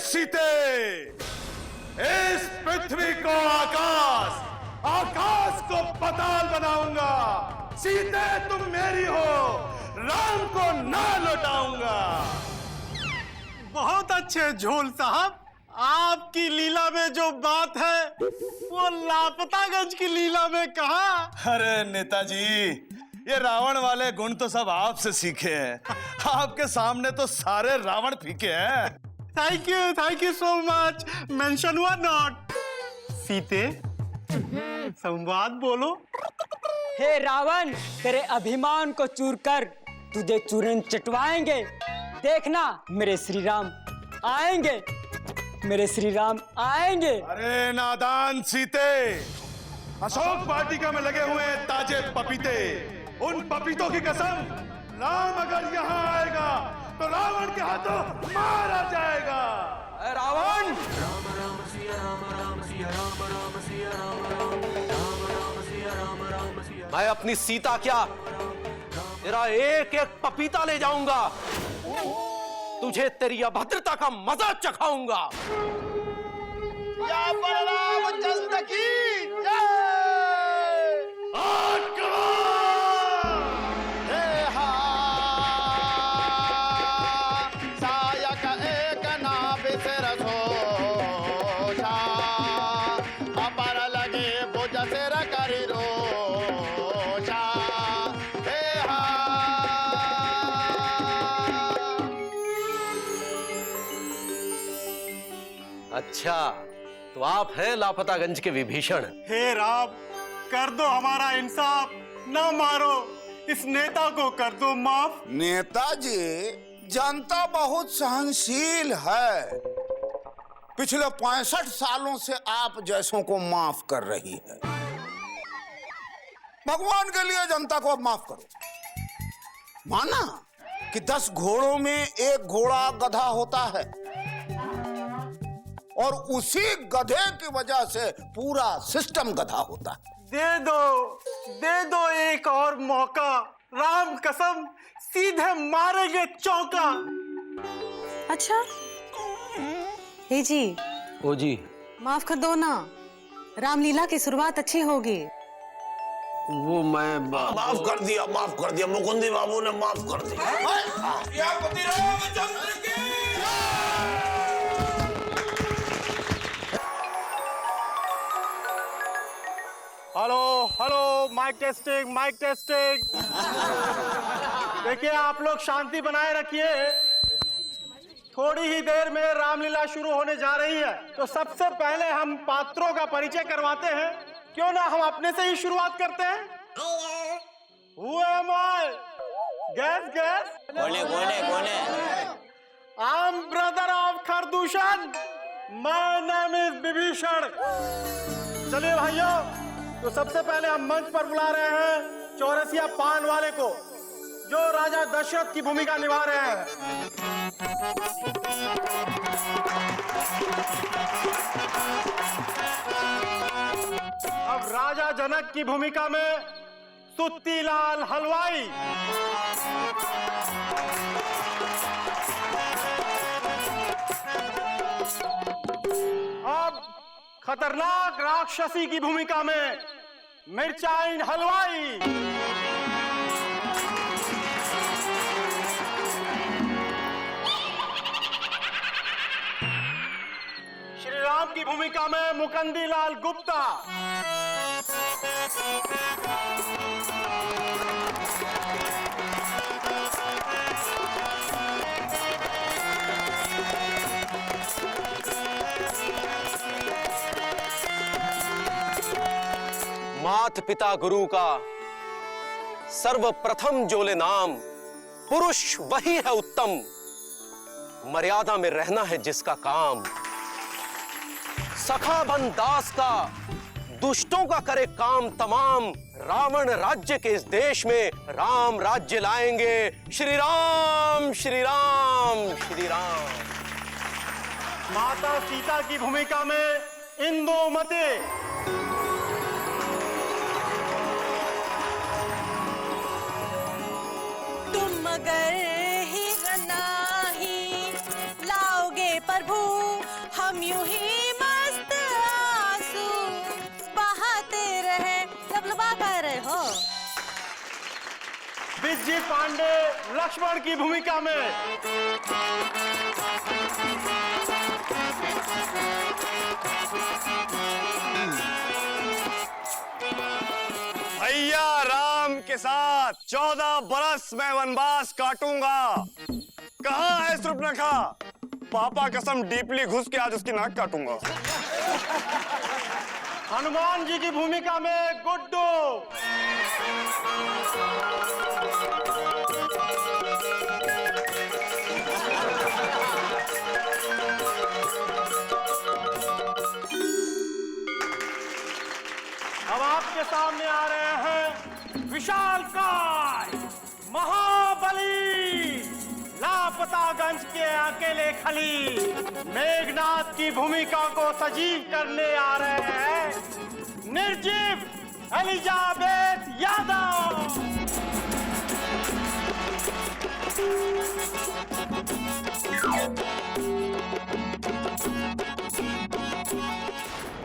सीते, इस पृथ्वी को आकाश, आकाश को पाताल बनाऊंगा। सीते तुम मेरी हो, राम को ना लौटाऊंगा। बहुत अच्छे झोल साहब, आपकी लीला में जो बात है वो लापतागंज की लीला में कहा। अरे नेताजी, ये रावण वाले गुण तो सब आपसे सीखे हैं। आपके सामने तो सारे रावण फीके हैं। Thank you so much. Mention हुआ नॉट। सीते, संवाद बोलो। हे रावण, तेरे अभिमान को चूर कर तुझे चूरन चटवाएंगे। देखना मेरे श्री राम आएंगे, मेरे श्री राम आएंगे। अरे नादान सीते, अशोक वाटिका में लगे हुए ताजे पपीते, उन पपीतों की कसम, राम अगर यहाँ आएगा तो रावण के हाथों मारा जाएगा। रावण, मैं अपनी सीता क्या, तेरा एक एक पपीता ले जाऊंगा। तुझे तेरी अभद्रता का मजा चखाऊंगा। या बलरामचंद्र की जय। अच्छा, तो आप हैं लापतागंज के विभीषण। हे राम, कर दो हमारा इंसाफ, ना मारो इस नेता को, कर दो माफ। नेताजी, जनता बहुत सहनशील है। पिछले 65 सालों से आप जैसों को माफ कर रही है। भगवान के लिए जनता को अब माफ करो। माना कि 10 घोड़ों में एक घोड़ा गधा होता है और उसी गधे की वजह से पूरा सिस्टम गधा होता है। दे दो एक और मौका। राम कसम, सीधे मारेंगे चौका। अच्छा, हे जी, ओ जी, माफ कर दो ना, रामलीला की शुरुआत अच्छी होगी। वो मैं माफ कर दिया मुकुंदी बाबू ने माफ कर दिया। Hello, mike testing. देखिए, आप लोग शांति बनाए रखिए। थोड़ी ही देर में रामलीला शुरू होने जा रही है, तो सबसे पहले हम पात्रों का परिचय करवाते हैं। क्यों ना हम अपने से ही शुरुआत करते हैं। Who am I? Guess? कौन है? I'm brother of Khardushan. My name is Vibhishan. चलिए भाइयों, तो सबसे पहले हम मंच पर बुला रहे हैं चौरसिया पान वाले को, जो राजा दशरथ की भूमिका निभा रहे हैं। अब राजा जनक की भूमिका में सुत्तीलाल हलवाई। अब खतरनाक राक्षसी की भूमिका में मिर्चाइन हलवाई। श्री राम की भूमिका में मुकंदी लाल गुप्ता। मात पिता गुरु का सर्वप्रथम जोले नाम, पुरुष वही है उत्तम, मर्यादा में रहना है जिसका काम। सखा बन दास का, दुष्टों का करे काम तमाम। रावण राज्य के इस देश में राम राज्य लाएंगे। श्री राम श्री राम श्री राम। माता सीता की भूमिका में इंदुमती। तुम अगर ही नहीं लाओगे प्रभु हम यूं ही मस्त आंसू बहाते रहे। लबलबा कर रहे हो। विजय पांडे लक्ष्मण की भूमिका में। भैया राम के साथ 14 बरस मैं वनवास काटूंगा। कहाँ है शूर्पणखा? पापा कसम डीपली घुस के आज उसकी नाक काटूंगा। हनुमान जी की भूमिका में गुड्डू। अब आपके सामने आ रहे हैं विशालकाय महाबली लापतागंज के अकेले खली। मेघनाथ की भूमिका को सजीव करने आ रहे हैं निर्जीव एलिजाबेथ यादव।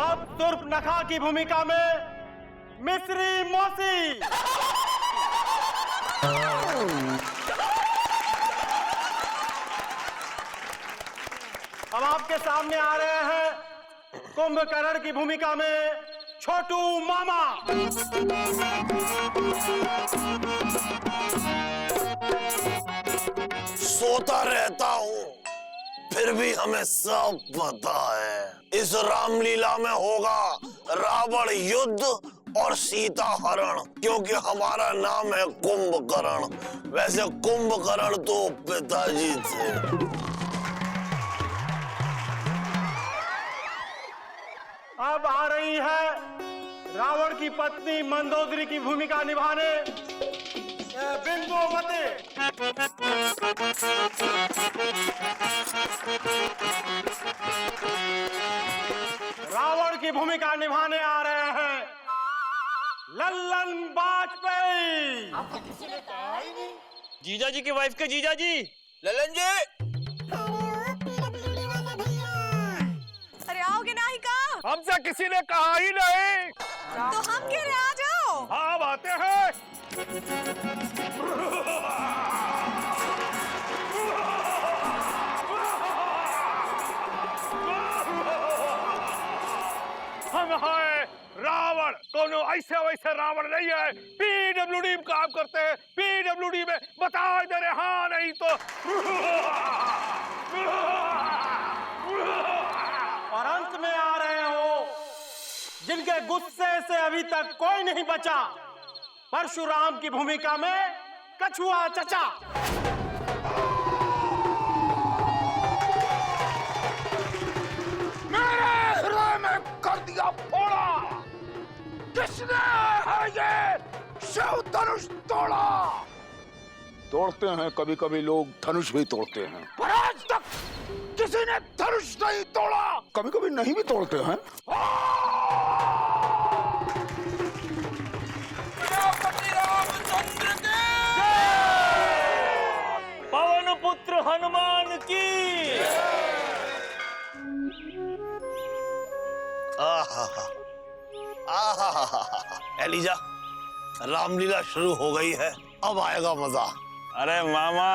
अब शूर्पणखा की भूमिका में मिस्री मौसी। अब आपके सामने आ रहे हैं कुंभकर्ण की भूमिका में छोटू मामा। सोता रहता हूँ फिर भी हमें सब पता है इस रामलीला में होगा रावण युद्ध और सीता हरण, क्योंकि हमारा नाम है कुंभकर्ण। वैसे कुंभकर्ण तो पिताजी थे। अब आ रही है रावण की पत्नी मंदोदरी की भूमिका निभाने बिंदुवती। रावण की भूमिका निभाने आ रहे हैं लल्लन वाजपेयी। जीजा जी की वाइफ के जीजा जी ललन जी, अरे आओगे ना ही कहा? हमसे किसी ने कहा ही नहीं। तो हम कह रहे आ जाओ। हाँ आते हैं। हम हैं रावण, कोनो ऐसे वैसे रावण नहीं है। पीडब्ल्यूडी में काम करते हैं। पीडब्ल्यूडी में बता दे रहे, हाँ नहीं तो। और अंत में आ रहे हो जिनके गुस्से से अभी तक कोई नहीं बचा, परशुराम की भूमिका में कछुआ चचा। मेरे हृदय में कर दिया फोड़ा। किसने है ये शिव धनुष तोड़ा? तोड़ते हैं कभी कभी लोग, धनुष भी तोड़ते हैं, पर आज तक किसी ने धनुष नहीं तोड़ा। कभी कभी नहीं भी तोड़ते हैं। पवन पुत्र हनुमान की। एलिजा, रामलीला शुरू हो गई है, अब आएगा मजा। अरे मामा,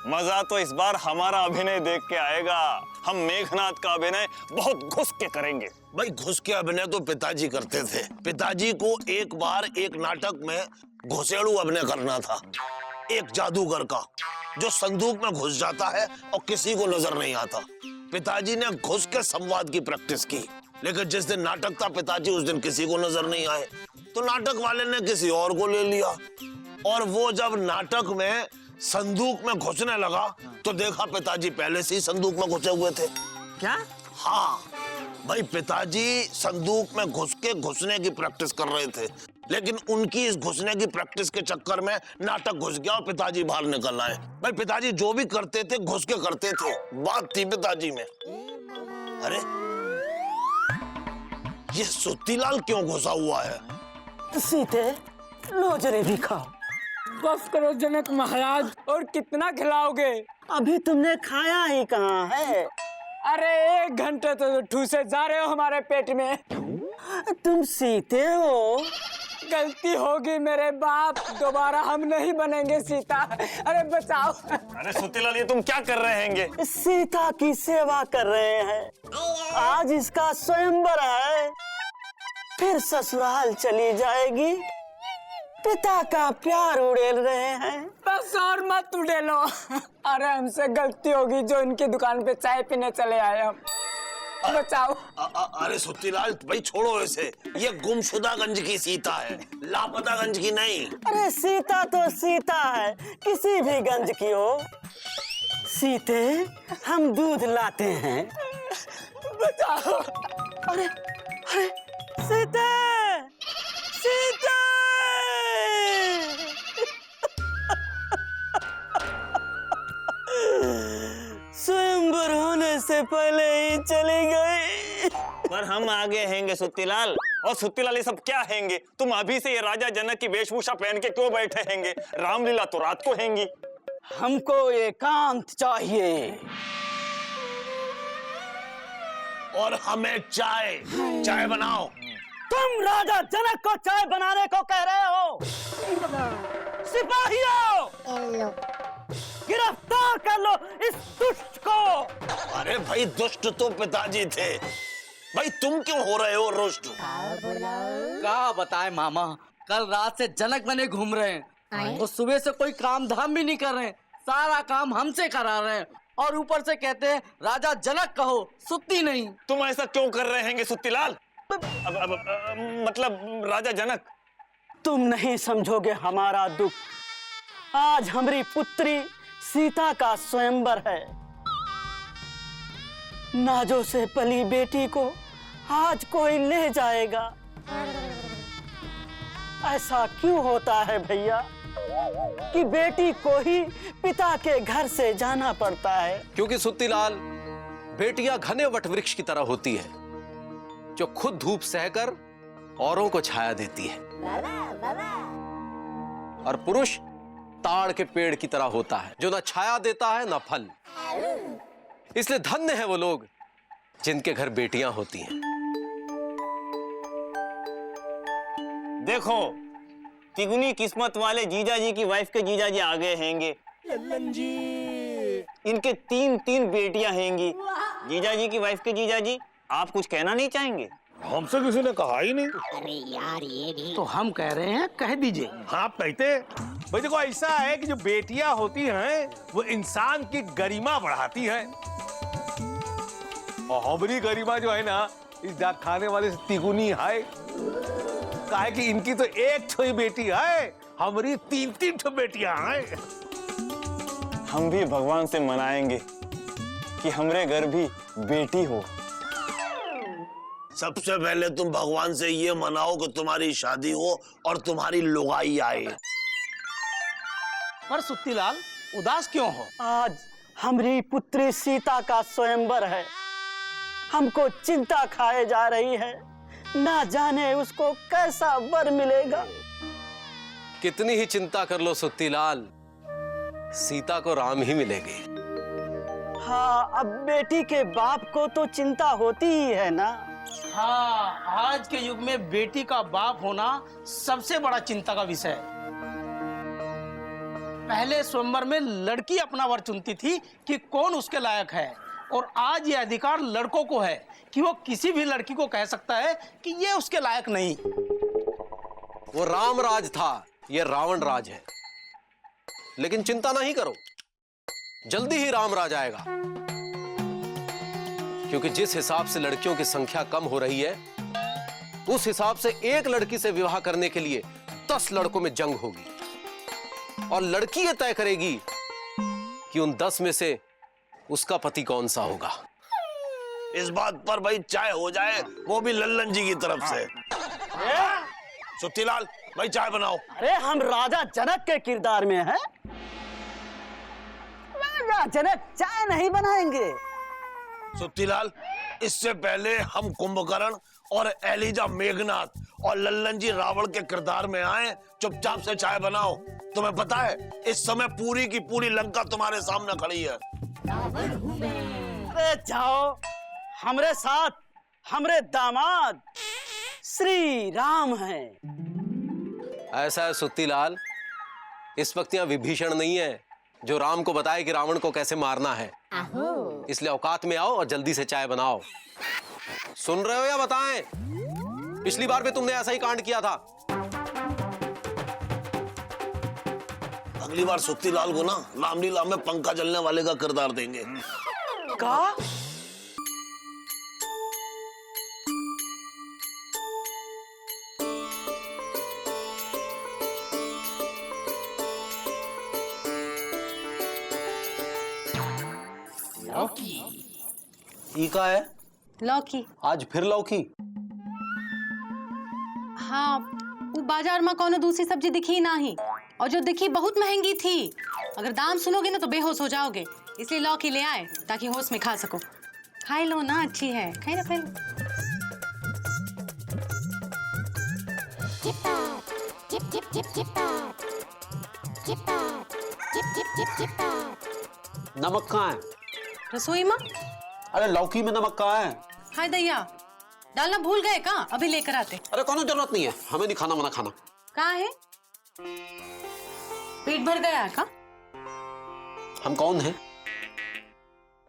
मजा तो इस बार हमारा अभिनय देख के आएगा। हम मेघनाथ का अभिनय बहुत घुस के करेंगे। भाई घुस के अभिनय तो पिताजी करते थे। पिताजी को एक बार एक नाटक में घुसेड़ू अभिनय करना था, एक जादूगर का जो संदूक में घुस जाता है और किसी को नजर नहीं आता। पिताजी ने घुस के संवाद की प्रैक्टिस की, लेकिन जिस दिन नाटक था पिताजी उस दिन किसी को नजर नहीं आए, तो नाटक वाले ने किसी और को ले लिया। और वो जब नाटक में संदूक में घुसने लगा तो देखा पिताजी पहले से ही संदूक में घुसे हुए थे। क्या? हाँ भाई, पिताजी संदूक में घुस के घुसने की प्रैक्टिस कर रहे थे, लेकिन उनकी इस घुसने की प्रैक्टिस के चक्कर में नाटक घुस गया और पिताजी बाहर निकल आए। भाई पिताजी जो भी करते थे घुस के करते थे, बात थी पिताजी में। अरे ये सुत्तीलाल क्यों घुसा हुआ है? सीते लोजरे भी खाओ। बस करो जनक महाराज, और कितना खिलाओगे? अभी तुमने खाया ही कहाँ है? अरे 1 घंटे तो ठूसे जा रहे हो हमारे पेट में। तुम सीते हो? गलती होगी मेरे बाप, दोबारा हम नहीं बनेंगे सीता। अरे बचाओ। अरे सुतीलाल, ये तुम क्या कर रहे हैं? सीता की सेवा कर रहे हैं। आज इसका स्वयंवर है, फिर ससुराल चली जाएगी। पिता का प्यार उड़ेल रहे हैं। बस और मत उड़ेलो। अरे हमसे गलती होगी जो इनकी दुकान पे चाय पीने चले आए हम। बचाओ। अरे सुतीलाल भाई छोड़ो इसे, ये गुमशुदागंज की सीता है, लापतागंज की नहीं। अरे सीता तो सीता है, किसी भी गंज की हो। सीते, हम दूध लाते हैं। बचाओ। अरे अरे सीते, सीते। स्वयंवर होने से पहले ही चली गई। पर हम आगे हैंगे सुतीलाल। और सुतीलाल, ये सब क्या हैंगे? तुम अभी से ये राजा जनक की वेशभूषा पहन के क्यों बैठे हैंगे? रामलीला तो रात को हैंगी। हमको एकांत चाहिए। और हमें चाय, चाय बनाओ। तुम राजा जनक को चाय बनाने को कह रहे हो? सिपाहियों, गिरफ्तार कर लो इस दुष्ट को। अरे भाई, दुष्ट तो पिताजी थे भाई, तुम क्यों हो रहे हो रुष्ट? क्या बताए मामा, कल रात से जनक बने घूम रहे हैं और सुबह से कोई काम धाम भी नहीं कर रहे हैं। सारा काम हमसे करा रहे हैं और ऊपर से कहते हैं राजा जनक कहो, सुत्ती नहीं। तुम ऐसा क्यों कर रहे हैंगे सुतीलाल? मतलब राजा जनक। तुम नहीं समझोगे हमारा दुख। आज हमारी पुत्री सीता का स्वयंवर है। नाजों से पली बेटी को आज कोई ले जाएगा। ऐसा क्यों होता है भैया कि बेटी को ही पिता के घर से जाना पड़ता है? क्योंकि सुत्तीलाल, बेटियां घने वटवृक्ष की तरह होती है जो खुद धूप सहकर औरों को छाया देती है, और पुरुष ताड़ के पेड़ की तरह होता है जो न छाया देता है न फल। इसलिए धन्य है वो लोग जिनके घर बेटियां होती हैं। देखो, तिगुनी किस्मत वाले जीजा जी की वाइफ के जीजा जी आगे हैंगे। लल्लन जी, इनके 3 बेटियां हैंगी। जीजा जी की वाइफ के जीजा जी, आप कुछ कहना नहीं चाहेंगे? हमसे किसी ने कहा ही नहीं। अरे यार, ये भी तो हम कह रहे हैं, कह दीजिए। हाँ कहते भाई। देखो, ऐसा है कि जो बेटियां होती हैं वो इंसान की गरिमा बढ़ाती हैं, और हमारी गरिमा जो है ना, इस डाक खाने वाले से तिगुनी है। काहे कि इनकी तो एक ठो ही बेटी है, हमारी 3 ठो बेटियां हैं। हम भी भगवान से मनाएंगे कि हमारे घर भी बेटी हो। सबसे पहले तुम भगवान से ये मनाओ कि तुम्हारी शादी हो और तुम्हारी लुगाई आए। पर सुत्तीलाल, उदास क्यों हो? आज हमारी पुत्री सीता का स्वयंवर है। हमको चिंता खाए जा रही है, ना जाने उसको कैसा वर मिलेगा। कितनी ही चिंता कर लो सुत्तीलाल, सीता को राम ही मिलेंगे। हाँ, अब बेटी के बाप को तो चिंता होती ही है ना। हाँ, आज के युग में बेटी का बाप होना सबसे बड़ा चिंता का विषय है। पहले स्वयंवर में लड़की अपना वर चुनती थी कि कौन उसके लायक है, और आज ये अधिकार लड़कों को है कि वो किसी भी लड़की को कह सकता है कि ये उसके लायक नहीं। वो राम राज था, ये रावण राज है। लेकिन चिंता नहीं करो, जल्दी ही राम राज आएगा। क्योंकि जिस हिसाब से लड़कियों की संख्या कम हो रही है, उस हिसाब से एक लड़की से विवाह करने के लिए 10 लड़कों में जंग होगी, और लड़की ये तय करेगी कि उन 10 में से उसका पति कौन सा होगा। इस बात पर भाई चाय हो जाए, वो भी लल्लन जी की तरफ से। सुत्तीलाल भाई, चाय बनाओ। अरे हम राजा जनक के किरदार में हैं। राजा जनक चाय नहीं बनाएंगे। सुत्तीलाल, इससे पहले हम कुंभकर्ण और एलिजा मेघनाथ और लल्लन जी रावण के किरदार में आए, चुपचाप से चाय बनाओ। तुम्हें पता है, इस समय पूरी की पूरी लंका तुम्हारे सामने खड़ी है। अरे जाओ, हमरे साथ हमरे दामाद श्री राम हैं। ऐसा है सुत्तीलाल, इस वक्त यहाँ विभीषण नहीं है जो राम को बताए कि रावण को कैसे मारना है। इसलिए औकात में आओ और जल्दी से चाय बनाओ। सुन रहे हो या बताएं? पिछली बार भी तुमने ऐसा ही कांड किया था। अगली बार सुत्तीलाल को ना रामलीला में पंखा जलने वाले का किरदार देंगे। का ई का है? लौकी। आज फिर लौकी? हाँ, वो बाजार में कोनो दूसरी सब्जी दिखी नहीं, और जो दिखी बहुत महंगी थी। अगर दाम सुनोगे ना तो बेहोश हो जाओगे, इसलिए लौकी ले आए ताकि होश में खा सको। खाई लो ना, अच्छी है, खाई ना खाई लो। नमक कहाँ है? रसोई में। अरे लौकी में नमक कहाँ है? हाय दैया, डालना भूल गए का? अभी लेकर आते। अरे कोनो जरूरत नहीं है, हमें नहीं खाना मना खाना। कहाँ है? पेट भर गया है का? हम कौन हैं?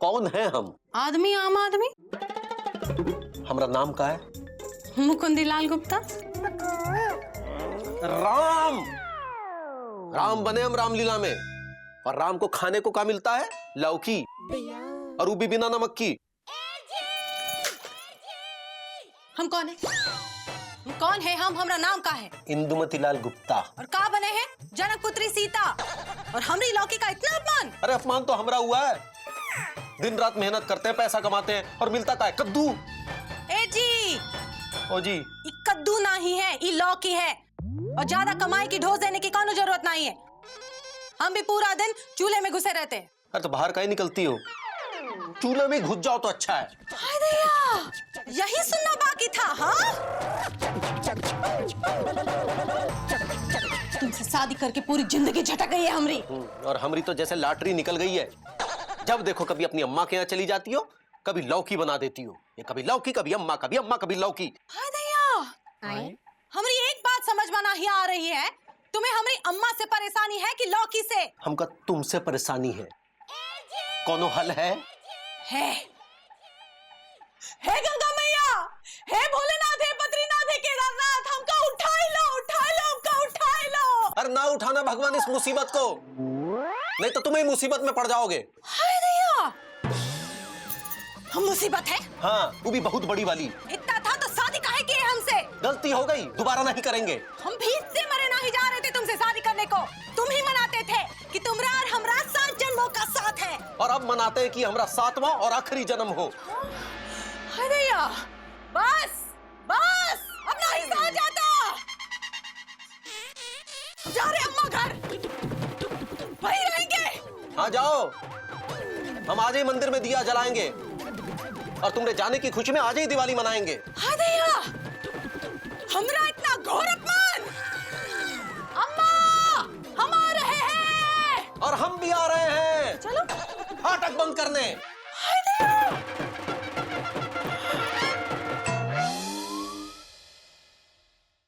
कौन हैं हम? आदमी, आम आदमी। हमारा नाम का है? मुकुंदीलाल गुप्ता। राम। राम बने हम रामलीला में, और राम को खाने को क्या मिलता है? लौकी, और वो भी बिना नमक की। हम कौन है? हम कौन है? हम, हमारा नाम का है? इंदुमतीलाल गुप्ता। और का बने हैं? जनक पुत्री सीता। और हमरी लौकी का इतना अपमान? अरे अपमान तो हमरा हुआ है। दिन रात मेहनत करते हैं, पैसा कमाते हैं, और मिलता क्या है? कद्दू। ए जी, ओ जी, ये कद्दू नहीं है, ये लौकी है। और ज्यादा कमाई की ढोस देने की कोनो जरूरत नहीं है। हम भी पूरा दिन चूल्हे में घुसे रहते हैं। अरे तो बाहर काहे निकलती हो? चूल्हे में घुस जाओ तो अच्छा है। हाय दैया, यही सुनना बाकी था। हाँ, तुमसे शादी करके पूरी जिंदगी झटक गई है हमरी। और हमरी तो जैसे लॉटरी निकल गई है। जब देखो कभी अपनी अम्मा के यहाँ चली जाती हो, कभी लौकी बना देती हो। ये कभी लौकी, कभी अम्मा, कभी अम्मा, कभी लौकी। हाय दैया, हमरी एक बात समझ में नहीं आ रही है, तुम्हें हमारी अम्मा से परेशानी है कि लौकी से? हमका तुमसे परेशानी है। कोनो हल है? है गंगा मैया, है भोलेनाथ, है बद्रीनाथ, है केदारनाथ, हमका उठाई लो, हमका उठाई लो। अरे ना उठाना भगवान इस मुसीबत को, नहीं तो तुम्हें मुसीबत में पड़ जाओगे। हाय दैया, हम मुसीबत है? हाँ, वो भी बहुत बड़ी वाली। इतना था तो शादी काहे की है हमसे? गलती हो गई, दोबारा नहीं करेंगे। हम भीख से मरे नहीं जा रहे थे तुमसे शादी करने को। तुम ही मनाते थे कि तुमरा और हमरा 7 जन्मों का साथ है। और अब मनाते हैं कि हमरा 7वां और आखिरी जन्म हो। हाय दैया, बस बस, अब नहीं सहा जाता। जा रहे अम्मा घर, वहीं रहेंगे। हाँ जाओ, हम आज ही मंदिर में दिया जलाएंगे, और तुमने जाने की खुशी में आज ही दिवाली मनाएंगे। हाय दैया, हमरा इतना घोर अपमान। अम्मा, हम आ रहे हैं। और हम भी आ रहे हैं। चलो, फाटक बंद करने।